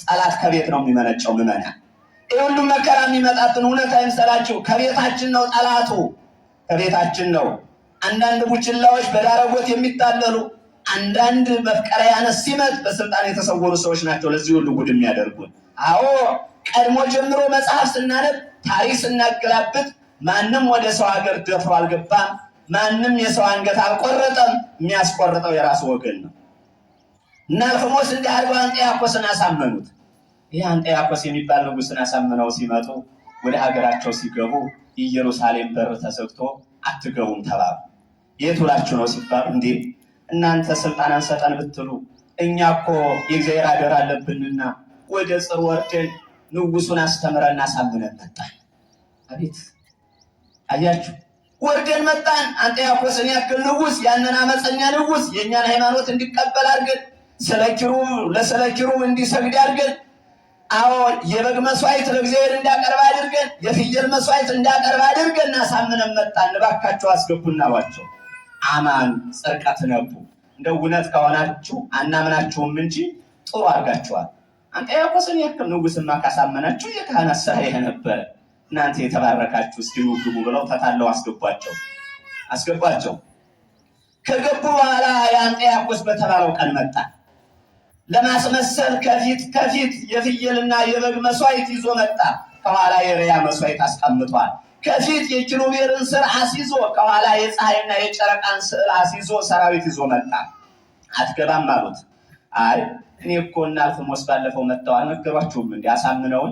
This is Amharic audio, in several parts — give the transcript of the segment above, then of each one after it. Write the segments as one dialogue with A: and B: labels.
A: ጠላት ከቤት ነው የሚመነጨው። ምመና ሁሉ መከራ የሚመጣብን እውነት አይምሰላችሁ። ከቤታችን ነው ጠላቱ፣ ከቤታችን ነው። አንዳንድ ቡችላዎች በዳረጎት የሚታለሉ አንዳንድ መፍቀሪያነ ሲመት በስልጣን የተሰወሩ ሰዎች ናቸው ለዚህ ሁሉ ጉድ የሚያደርጉን። አዎ ቀድሞ ጀምሮ መጽሐፍ ስናነብ ታሪክ ስናገላብጥ ማንም ወደ ሰው ሀገር ደፍሮ አልገባም። ማንም የሰው አንገት አልቆረጠም። የሚያስቆርጠው የራሱ ወገን ነው። እና አልፈሞስ እንዲህ አድርገው አንጢያኮስን አሳመኑት። ይህ አንጢያኮስ የሚባል ንጉሥን አሳምነው ሲመጡ ወደ ሀገራቸው ሲገቡ ኢየሩሳሌም በር ተዘግቶ አትገቡም ተባሉ። የት ውላችሁ ነው ሲባሉ እንዴ እናንተ ስልጣን አንሰጠን ብትሉ እኛ እኮ የእግዚአብሔር አደራ አለብንና ወደ ጽር ወርደን ንጉሱን አስተምረን አሳምነን መጣን። አቤት አያችሁ፣ ወርደን መጣን። አንጢያኮስን ያክል ንጉስ፣ ያንን አመፀኛ ንጉስ የእኛን ሃይማኖት እንዲቀበል አድርገን ለስለ ኪሩብ እንዲሰግድ አድርገን፣ አዎ የበግ መስዋዕት ለእግዚአብሔር እንዳቀርብ አድርገን፣ የፍየል መስዋዕት እንዳቀርብ አድርገን አሳምነን መጣን። እባካችሁ አስገቡና አሏቸው። አማን ጽርቀት ነቡ። እንደው እውነት ከሆናችሁ አናምናችሁም እንጂ ጥሩ አድርጋችኋል። አንጢያኮስን ያክል ንጉስማ ካሳመናችሁ የካህናት ስራ ይሄ ነበረ። እናንተ የተባረካችሁ እስኪ ኑ ግቡ ብለው ተታለው አስገቧቸው። ከገቡ በኋላ የአንጢያኮስ በተባለው ቀን መጣ። ለማስመሰል ከፊት የፍየልና የበግ መስዋዕት ይዞ መጣ። ከኋላ የሪያ መስዋዕት አስቀምጧል። ከፊት የኪሩቤልን ስዕል አስይዞ ከኋላ የፀሐይና የጨረቃን ስዕል አስይዞ ሰራዊት ይዞ መጣ። አትገባም አሉት። አይ እኔ እኮ እናልፍሞስ ባለፈው መጣው አልነገሯችሁም እንዴ? አሳምነውን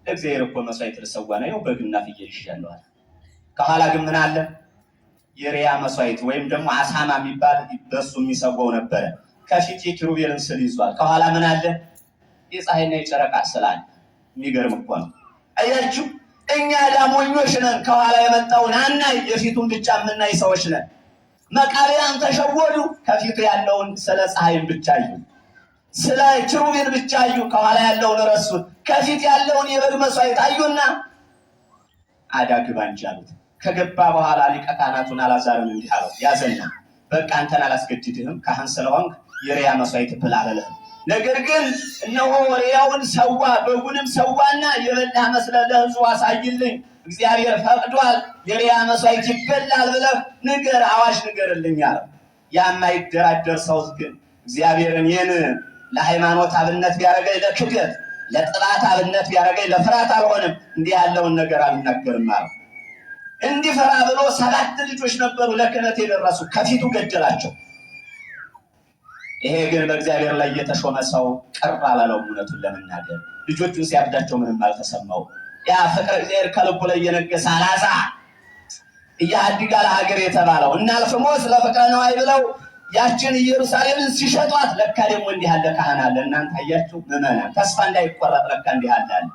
A: ለእግዚአብሔር እኮ መስዋዕት ልሰዋ ነው በግና ፍየል ይሻለዋል። ከኋላ ግን ምን አለ? የሪያ መስዋዕት ወይም ደግሞ አሳማ የሚባል በሱ የሚሰዋው ነበረ። ከፊት የኪሩቤልን ስዕል ይዟል። ከኋላ ምን አለ? የፀሐይና የጨረቃ ስዕል አለ። የሚገርም እኮ ነው። አያችሁ፣ እኛ ዳሞኞች ነን። ከኋላ የመጣውን አናይ፣ የፊቱን ብቻ የምናይ ሰዎች ነን። መቃብያን ተሸወዱ። ከፊቱ ያለውን ስለ ፀሐይን ብቻ እዩ፣ ስለ ኪሩቤል ብቻ እዩ። ከኋላ ያለውን ረሱት። ከፊት ያለውን የበግ መስዋዕት አዩና አዳግባ እንጂ አሉት። ከገባ በኋላ ሊቀ ካህናቱን አልዓዛርን እንዲህ አለው፣ ያዘና በቃ አንተን አላስገድድህም፣ ካህን ስለሆንክ የሪያ መስዋዕት ብላ አልልህም። ነገር ግን እነሆ ሪያውን ሰዋ፣ በጉንም ሰዋና የበላህ መስለህ ለሕዝቡ አሳይልኝ፣ እግዚአብሔር ፈቅዷል፣ የሪያ መስዋዕት ይበላል ብለህ ንገር፣ አዋጅ ንገርልኝ አለው። የማይደራደር ሰው ግን እግዚአብሔርን ይህን ለሃይማኖት አብነት ቢያደርገኝ ለክደት፣ ለጥላት አብነት ቢያደርገኝ ለፍርሃት አልሆንም፣ እንዲህ ያለውን ነገር አልናገርም አለው። እንዲፈራ ብሎ 7 ልጆች ነበሩ ለክህነት የደረሱ፣ ከፊቱ ገደላቸው። ይሄ ግን በእግዚአብሔር ላይ የተሾመ ሰው ቅር አላለውም። እውነቱን ለመናገር ልጆቹን ሲያብዳቸው ምንም አልተሰማው። ያ ፍቅረ እግዚአብሔር ከልቡ ላይ የነገሰ አልዓዛር እያድጋ ለሀገር የተባለው እና አልፍሞስ ለፍቅረ ነዋይ ብለው ያችን ኢየሩሳሌምን ሲሸጧት፣ ለካ ደግሞ እንዲህ ያለ ካህን አለ። እናንተ አያችሁ ምዕመናን፣ ተስፋ እንዳይቆረጥ ለካ እንዲህ ያለ አለ።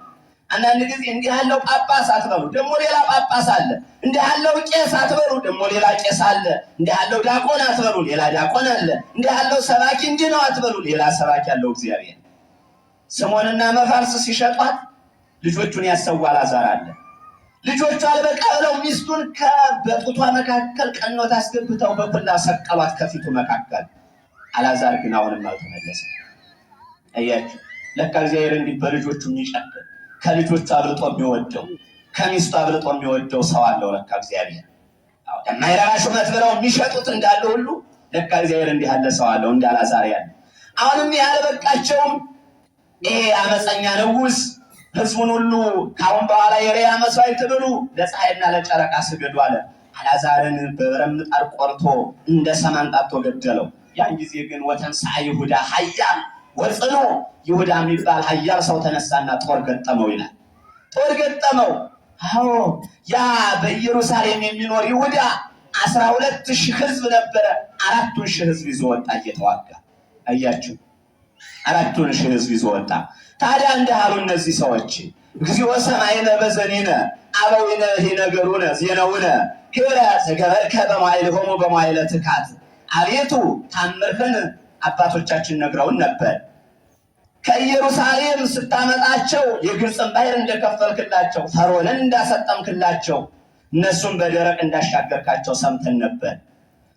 A: አንዳንድ ጊዜ እንዲህ ያለው ጳጳስ አትበሉ፣ ደግሞ ሌላ ጳጳስ አለ። እንዲህ ያለው ቄስ አትበሉ፣ ደግሞ ሌላ ቄስ አለ። እንዲህ ያለው ዲያቆን አትበሉ፣ ሌላ ዲያቆን አለ። እንዲህ ያለው ሰባኪ እንዲህ ነው አትበሉ፣ ሌላ ሰባኪ ያለው እግዚአብሔር። ስምዖንና መፋርስ ሲሸጧት ልጆቹን ያሰዋ አልዓዛር አለ። ልጆቹ አልበቃ ብለው ሚስቱን በጡቷ መካከል ቀኖት አስገብተው በኩላ ሰቀሏት ከፊቱ መካከል። አልዓዛር ግን አሁንም አልተመለሰም። አያችሁ ለካ እግዚአብሔር እንዲህ በልጆቹ የሚጨክን፣ ከልጆቹ አብልጦ የሚወደው፣ ከሚስቱ አብልጦ የሚወደው ሰው አለው ለካ እግዚአብሔር። የማይረባ ሹመት ብለው የሚሸጡት እንዳለ ሁሉ ለካ እግዚአብሔር እንዲህ ያለ ሰው አለው፣ እንደ አልዓዛር ያለ። አሁንም ያልበቃቸውም ይሄ አመፀኛ ንጉሥ ህዝቡን ሁሉ ካሁን በኋላ የሪያ መስዋዕት ብሉ፣ ለፀሐይና ለጨረቃ ስገዱ አለ። አልዓዛርን በብረት ምጣድ ቆርጦ እንደ ሰም አንጣቶ ገደለው። ያን ጊዜ ግን ወተንሥአ ይሁዳ ኃያል ወጽኖ፣ ይሁዳ የሚባል ኃያል ሰው ተነሳና ጦር ገጠመው ይላል። ጦር ገጠመው። አዎ ያ በኢየሩሳሌም የሚኖር ይሁዳ 12,000 ህዝብ ነበረ። 4,000 ህዝብ ይዞ ወጣ እየተዋጋ። አያችሁ 4,000 ህዝብ ይዞ ወጣ። ታዲያ እንዲህ አሉ እነዚህ ሰዎች፣ እግዚኦ ሰማዕነ በዘኒነ አበዊነ ይነገሩነ ዜናውነ ክብረ ዘገበርከ በመዋዕሊሆሙ በመዋዕለ ትካት። አቤቱ ታምርህን አባቶቻችን ነግረውን ነበር። ከኢየሩሳሌም ስታመጣቸው የግብፅን ባህር እንደከፈልክላቸው፣ ፈርዖንን እንዳሰጠምክላቸው፣ እነሱም በደረቅ እንዳሻገርካቸው ሰምተን ነበር።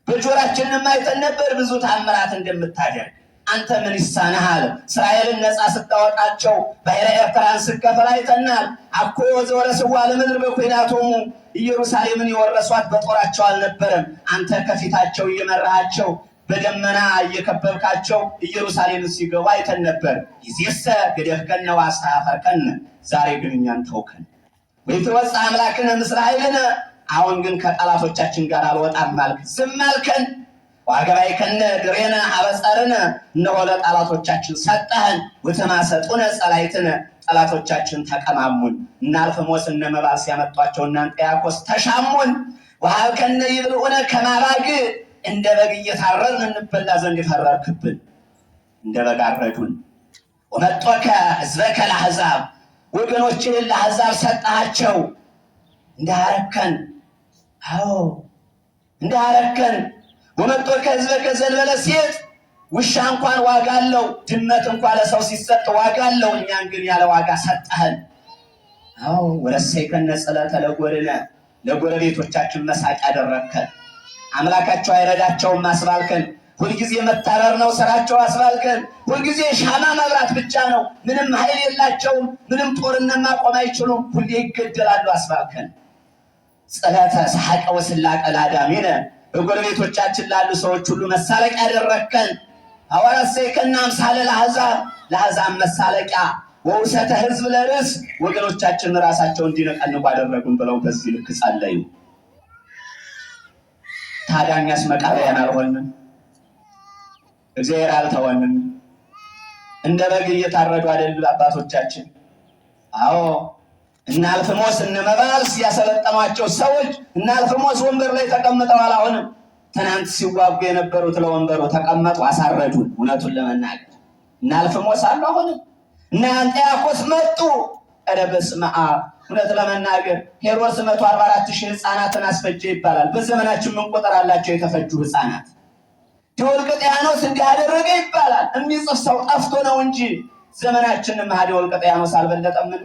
A: በጆሮአችንም አይተን ነበር ብዙ ታምራት እንደምታደርግ። አንተ ምን ይሳነሃል? እስራኤልን ነፃ ስታወጣቸው ባሕረ ኤርትራን ስትከፍል አይተናል። አኮ ዘወረስዋ ለምድር በኩናቶሙ ኢየሩሳሌምን የወረሷት በጦራቸው አልነበረም። አንተ ከፊታቸው እየመራሃቸው በደመና እየከበብካቸው ኢየሩሳሌምን ሲገቡ አይተን ነበር። ይዜሰ ገደፍከነ ወአስተኀፈርከነ፣ ዛሬ ግን እኛን ተውከን። ወይትወፅእ አምላክነ ምስለ ኃይልነ፣ አሁን ግን ከጠላቶቻችን ጋር አልወጣም አልክ፣ ዝም አልከን። ወአገባእከነ ድሬነ ኀበ ጸርነ፣ እነሆ ለጠላቶቻችን ሰጠህን። ወተማሰጡነ ጸላእትነ፣ ጠላቶቻችን ተቀማሙን። እነ አልፍሞስ እነ መባልስ ያመጧቸው እነ አንጥያኮስ ተሻሙን። ወሀብከነ ይብልዑነ ከመ አባግዕ፣ እንደ በግ እየታረድን እንበላ ዘንድ ፈረድክብን። እንደ በግ አረዱን። ወመጦከ ሕዝበከ ለአሕዛብ፣ ወገኖችህን ለአሕዛብ ሰጠሃቸው። እንዳረከን፣ አዎ እንዳረከን። ወመጦከ ሕዝበከ ዘእንበለ ሴት፣ ውሻ እንኳን ዋጋ አለው፣ ድመት እንኳን ለሰው ሲሰጥ ዋጋ አለው። እኛን ግን ያለ ዋጋ ሰጠህን። አዎ ወረሰይከነ ጽለተ ለጎርነ፣ ለጎረቤቶቻችን መሳቅ ያደረግከን። አምላካቸው አይረዳቸውም አስባልከን። ሁልጊዜ መታረር ነው ስራቸው አስባልከን። ሁልጊዜ ሻማ መብራት ብቻ ነው። ምንም ኃይል የላቸውም። ምንም ጦርነት ማቆም አይችሉም። ሁሌ ይገደላሉ አስባልከን። ጽለተ ሰሐቀ ወስላቀ ለአዳሚነ፣ በጎረቤቶቻችን ላሉ ሰዎች ሁሉ መሳለቂያ ያደረግከን። አወረሰይከነ አምሳለ ለአሕዛብ፣ ለአሕዛብ መሳለቂያ። ወውሰተ ሕዝብ ለርዕስ፣ ወገኖቻችን ራሳቸው እንዲነቀንቁ አደረጉን ብለው በዚህ ልክ ጸለዩ። ታዲያ እኛስ መቃብያን አልሆንም? እግዚአብሔር አልተወንም? እንደ በግ እየታረዱ አይደል አባቶቻችን? አዎ እነ አልፍሞስ እነ መባልስ ያሰለጠኗቸው ሰዎች እነ አልፍሞስ ወንበር ላይ ተቀምጠዋል። አሁንም ትናንት ሲዋጉ የነበሩት ለወንበሩ ተቀመጡ፣ አሳረዱን። እውነቱን ለመናገር እነ አልፍሞስ አሉ። አሁንም እነ አንጥያኮስ መጡ። ኧረ በስመ አብ! እውነት ለመናገር ሄሮድስ 144,000 ሕፃናትን አስፈጀ ይባላል። በዘመናችን ምን ቁጥር አላቸው የተፈጁ ሕፃናት? ዲዮቅልጥያኖስ እንዲህ አደረገ ይባላል። የሚጽፍ ሰው ጠፍቶ ነው እንጂ ዘመናችንም ዲዮቅልጥያኖስ አልበለጠምን?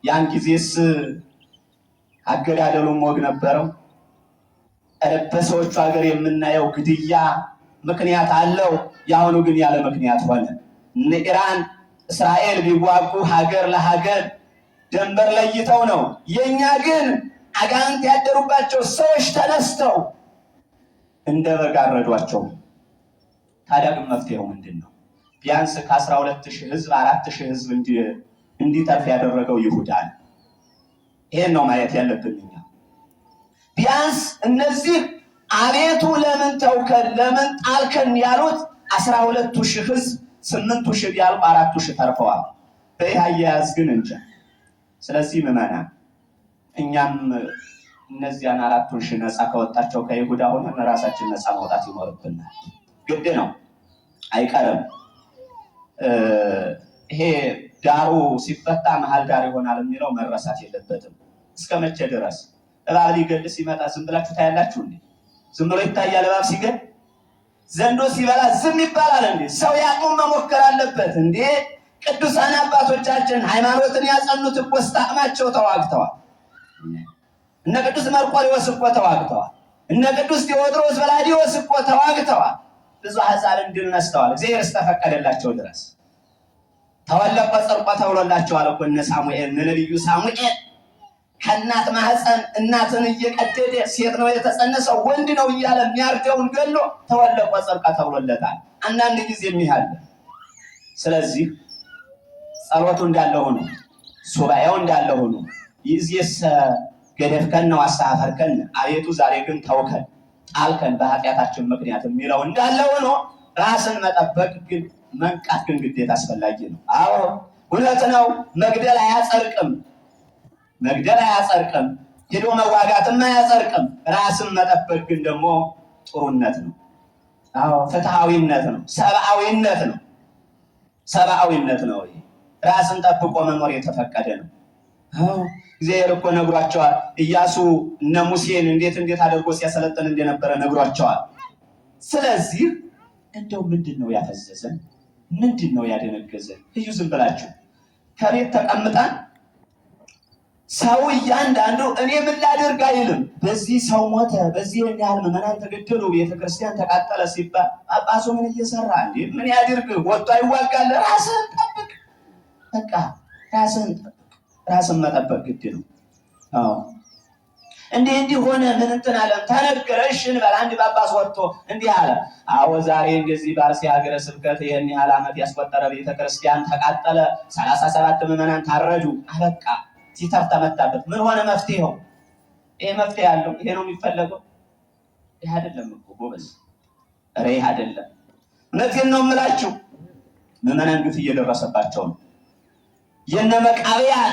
A: ያን ጊዜስ አገዳደሉም ወግ ነበረው። በሰዎቹ ሀገር የምናየው ግድያ ምክንያት አለው። የአሁኑ ግን ያለ ምክንያት ሆነ። እነ ኢራን እስራኤል ቢዋጉ ሀገር ለሀገር ደንበር ለይተው ነው። የኛ ግን አጋንንት ያደሩባቸው ሰዎች ተነስተው እንደ በግ አረዷቸው። ታዲያ ግን መፍትሄው ምንድን ነው? ቢያንስ ከ12,000 ሕዝብ 4,000 ሕዝብ እንዲተርፍ ያደረገው ይሁዳ ነው። ይሄን ነው ማየት ያለብን እኛ። ቢያንስ እነዚህ አቤቱ ለምን ተውከን ለምን ጣልከን ያሉት 12,000 ሕዝብ 8,000 ቢያልቁ 4,000 ተርፈዋል። በይህ አያያዝ ግን እንጃ። ስለዚህ ምዕመናን እኛም እነዚያን 4,000 ነፃ ከወጣቸው ከይሁዳ ሆነን ራሳችን ነፃ መውጣት ይኖርብናል። ግድ ነው፣ አይቀርም። ይሄ ዳሩ ሲፈታ መሀል ዳር ይሆናል የሚለው መረሳት የለበትም። እስከ መቼ ድረስ እባብ ሊገል ሲመጣ ዝም ብላችሁ ታያላችሁ እንዴ? ዝም ብሎ ይታያል እባብ ሲገል? ዘንዶ ሲበላ ዝም ይባላል እንዴ? ሰው ያቁም መሞከር አለበት እንዴ? ቅዱሳን አባቶቻችን ሃይማኖትን ያጸኑት እኮ እስከ ተዋግተዋል። እነ ቅዱስ መርቆሬዎስ እኮ ተዋግተዋል። እነ ቅዱስ ቴዎድሮስ በላዲዮስ እኮ ተዋግተዋል። ብዙ አሕዛብን ድል ነስተዋል። እግዚአብሔር እስከፈቀደላቸው ድረስ ተወለቆ ጽርቆ ተብሎላቸዋል እኮ እነ ሳሙኤል እነ ነቢዩ ሳሙኤል ከእናት ማህፀን እናትን እየቀደደ ሴት ነው የተጸነሰው ወንድ ነው እያለ የሚያርደውን ገሎ ተወለቆ ጽርቆ ተብሎለታል። አንዳንድ ጊዜ የሚያለ ስለዚህ ጸሎቱ እንዳለ ሆኖ ሱባኤው እንዳለ ሆኖ ይእዜሰ ገደፍከነ ወአስተኀፈርከነ፣ አቤቱ ዛሬ ግን ተውከን ጣልከን በኃጢአታችን ምክንያት የሚለው እንዳለ ሆኖ ራስን መጠበቅ ግን መንቃት ግን ግዴታ አስፈላጊ ነው። አዎ እውነት ነው። መግደል አያጸድቅም፣ መግደል አያጸድቅም፣ ሄዶ መዋጋትም አያጸድቅም። ራስን መጠበቅ ግን ደግሞ ጥሩነት ነው። አዎ ፍትሃዊነት ነው፣ ሰብአዊነት ነው፣ ሰብአዊነት ነው። ራስን ጠብቆ መኖር የተፈቀደ ነው። እግዚአብሔር እኮ ነግሯቸዋል። ኢያሱ እነ ሙሴን እንዴት አድርጎ ሲያሰለጥን እንደነበረ ነግሯቸዋል። ስለዚህ እንደው ምንድነው ያፈዘዘን? ምንድነው ያደነገዘን? እዩ ዝም ብላችሁ ከቤት ተቀምጠን ሰው እያንዳንዱ እኔ ምን ላድርግ አይልም። በዚህ ሰው ሞተ፣ በዚህ ያህል ምዕመናን ተገደሉ፣ ቤተክርስቲያን ተቃጠለ ሲባል ጳጳሱ ምን እየሰራ እንዴ? ምን ያድርግ? ወጥቶ አይዋጋል? ራስህን ጠብቅ። በቃ ራስን መጠበቅ ግድ ነው። አዎ እንዲህ ሆነ ምን እንትን አለም ተነገረ። እሺ እንበል። አንድ ጳጳስ ወጥቶ እንዲህ አለ። አዎ ዛሬ እንደዚህ በአርሲ ሀገረ ስብከት ይህን ያህል ዓመት ያስቆጠረ ቤተክርስቲያን ተቃጠለ፣ 37 ምዕመናን ታረዱ። አበቃ። ሲተፍ ተመታበት። ምን ሆነ መፍትሄው? ይሄ መፍትሄ ያለው ይሄ ነው የሚፈለገው? ይሄ አይደለም እኮ ጎበዝ፣ ኧረ ይሄ አይደለም። እውነቴን ነው የምላችሁ። ምዕመናን ግፍ እየደረሰባቸው ነው። የነ መቃብያን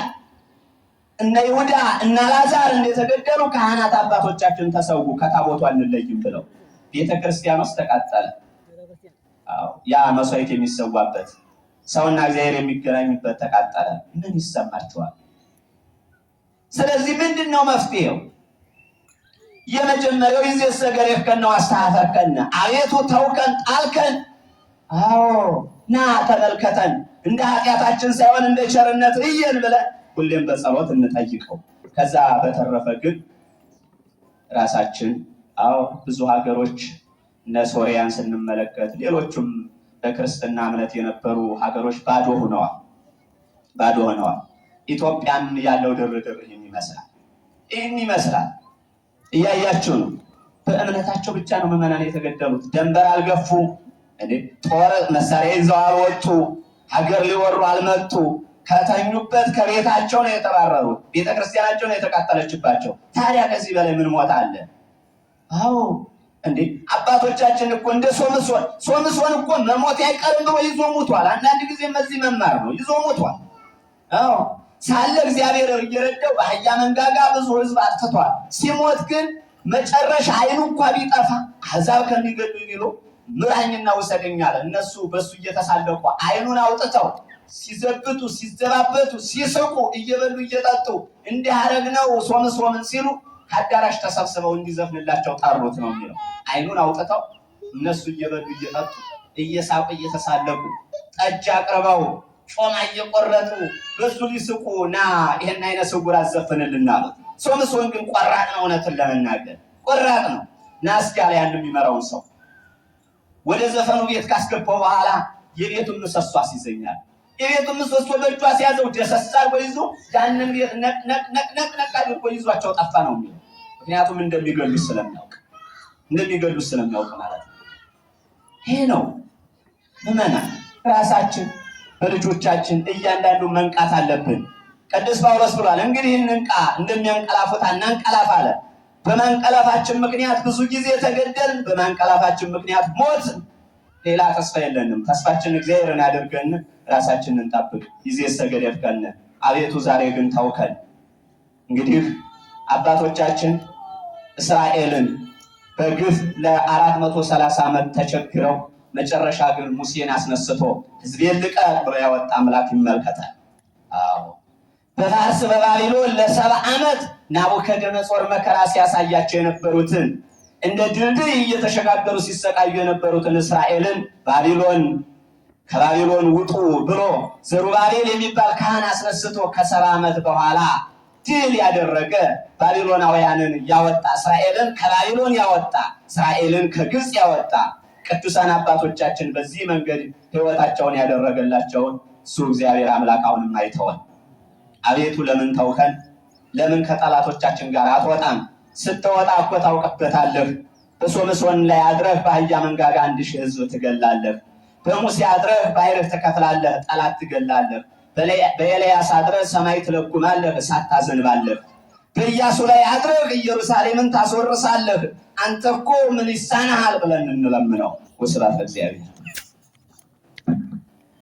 A: እነ ይሁዳ እነ አልዓዛር እንደተገደሉ ካህናት አባቶቻችን ተሰዉ፣ ከታቦቱ አንለይም ብለው ቤተክርስቲያን ውስጥ ተቃጠለ። አዎ ያ መስዋዕት የሚሰዋበት ሰውና እግዚአብሔር የሚገናኙበት ተቃጠለ። ምን ይሰማችኋል? ስለዚህ ምንድነው መፍትሄው? የመጀመሪያው ይዘሰገረከን ነው አስተሐፈርከን፣ አቤቱ ተውከን ጣልከን። አዎ ና ተመልከተን፣ እንደ ኃጢአታችን ሳይሆን እንደ ቸርነት እየን ብለን ሁሌም በጸሎት እንጠይቀው። ከዛ በተረፈ ግን ራሳችን ብዙ ሀገሮች እነ ሶሪያን ስንመለከት ሌሎችም በክርስትና እምነት የነበሩ ሀገሮች ባዶ ሆነዋል። ኢትዮጵያም ያለው ድርድር ይህን ይመስላል። እያያችሁ ነው። በእምነታቸው ብቻ ነው ምዕመናን የተገደሉት። ደንበር አልገፉ፣ ጦር መሳሪያ ይዘው አልወጡ፣ ሀገር ሊወሩ አልመጡ። ከተኙበት ከቤታቸው ነው የተባረሩት። ቤተክርስቲያናቸው ነው የተቃጠለችባቸው። ታዲያ ከዚህ በላይ ምን ሞት አለ? አዎ አባቶቻችን እኮ እንደ ሶምሶን እኮ መሞት አይቀርም ብሎ ይዞ ሞቷል። አንዳንድ ጊዜ እዚህ መማር ነው፣ ይዞ ሞቷል። አዎ ሳለ እግዚአብሔር እየረዳው በአህያ መንጋጋ ብዙ ሕዝብ አጥፍቷል። ሲሞት ግን መጨረሻ አይኑ እንኳን ቢጠፋ አሕዛብ ከሚገዱ ቢሉ ምራኝና ውሰደኝ አለ። እነሱ በሱ እየተሳለቁ አይኑን አውጥተው ሲዘብቱ ሲዘባበቱ ሲስቁ እየበሉ እየጠጡ እንዲህ አደረግነው ሶምሶንን ሲሉ አዳራሽ ተሰብስበው እንዲዘፍንላቸው ጠሩት ነው የሚለው። አይኑን አውጥተው እነሱ እየበሉ እየጠጡ እየሳቁ እየተሳለቁ ጠጅ አቅርበው ጮማ እየቆረጡ በሱ ሊስቁ ና ይሄን አይነ ስውር አዘፍንልና አሉት። ሶምሶን ግን ቆራጥ ነው። እውነትን ለመናገር ቆራጥ ነው። ናስኪያ ላይ አንድ የሚመራውን ሰው ወደ ዘፈኑ ቤት ካስገባው በኋላ የቤቱን ምሰሶ አስይዘኛል። የቤቱን ምሰሶ በእጁ ሲያዘው ደሰሳ ይዞ ያንን ቤት ነቅ አድርጎ ይዟቸው ጠፋ ነው የሚለው። ምክንያቱም እንደሚገሉት ስለሚያውቅ ማለት ነው። ይሄ ነው ምዕመናን፣ ራሳችን በልጆቻችን እያንዳንዱ መንቃት አለብን። ቅዱስ ጳውሎስ ብሏል፣ እንግዲህ እንንቃ፣ እንደሚያንቀላፉት አናንቀላፍ አለ። በማንቀላፋችን ምክንያት ብዙ ጊዜ ተገደልን፣ በማንቀላፋችን ምክንያት ሞት። ሌላ ተስፋ የለንም። ተስፋችን እግዚአብሔርን አድርገን ራሳችንን እንጠብቅ። ይዘሰገደከን አቤቱ ዛሬ ግን ተውከን። እንግዲህ አባቶቻችን እስራኤልን በግፍ ለ430 ዓመት ተቸግረው መጨረሻ ግን ሙሴን አስነስቶ ሕዝቤን ልቀቅ ብሎ ያወጣ አምላክ ይመልከታል። አዎ በፋርስ በባቢሎን ለ70 ዓመት ናቡከደነጾር መከራ ሲያሳያቸው የነበሩትን እንደ ድልድይ እየተሸጋገሩ ሲሰቃዩ የነበሩትን እስራኤልን ከባቢሎን ውጡ ብሎ ዘሩባቤል የሚባል ካህን አስነስቶ ከ70 ዓመት በኋላ ድል ያደረገ ባቢሎናውያንን ያወጣ፣ እስራኤልን ከባቢሎን ያወጣ፣ እስራኤልን ከግብፅ ያወጣ ቅዱሳን አባቶቻችን በዚህ መንገድ ሕይወታቸውን ያደረገላቸውን እሱ እግዚአብሔር አምላክ አሁንም አይተወን። አቤቱ ለምን ተውከን? ለምን ከጠላቶቻችን ጋር አትወጣም? ስትወጣ እኮ ታውቅበታለህ። በሶምሶን ላይ አድረህ በአህያ መንጋጋ 1000 ሕዝብ ትገላለህ። በሙሴ አድረህ ባሕር ትከፍላለህ፣ ጠላት ትገላለህ። በኤልያስ አድረህ ሰማይ ትለጉማለህ፣ እሳት ታዘንባለህ። በኢያሱ ላይ አድረህ ኢየሩሳሌምን ታስወርሳለህ። አንተ እኮ ምን ይሳናሃል ብለን እንለምነው። ወስብሐት ለእግዚአብሔር።